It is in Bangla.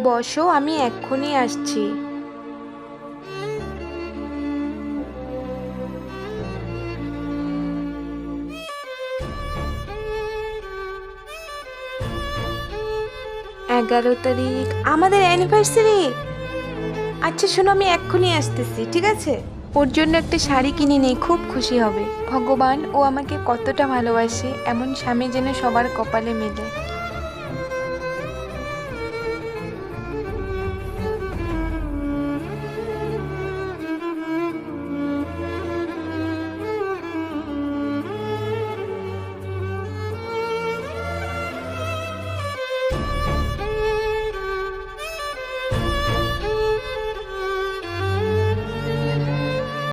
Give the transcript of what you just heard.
বসো, আমি এক্ষুনি আসছি। এগারো তারিখ আমাদের অ্যানিভার্সারি। আচ্ছা শোনো, আমি এক্ষুনি আসতেছি, ঠিক আছে? ওর জন্য একটা শাড়ি কিনে নেই, খুব খুশি হবে। ভগবান, ও আমাকে কতটা ভালোবাসে, এমন স্বামী যেন সবার কপালে মেলে।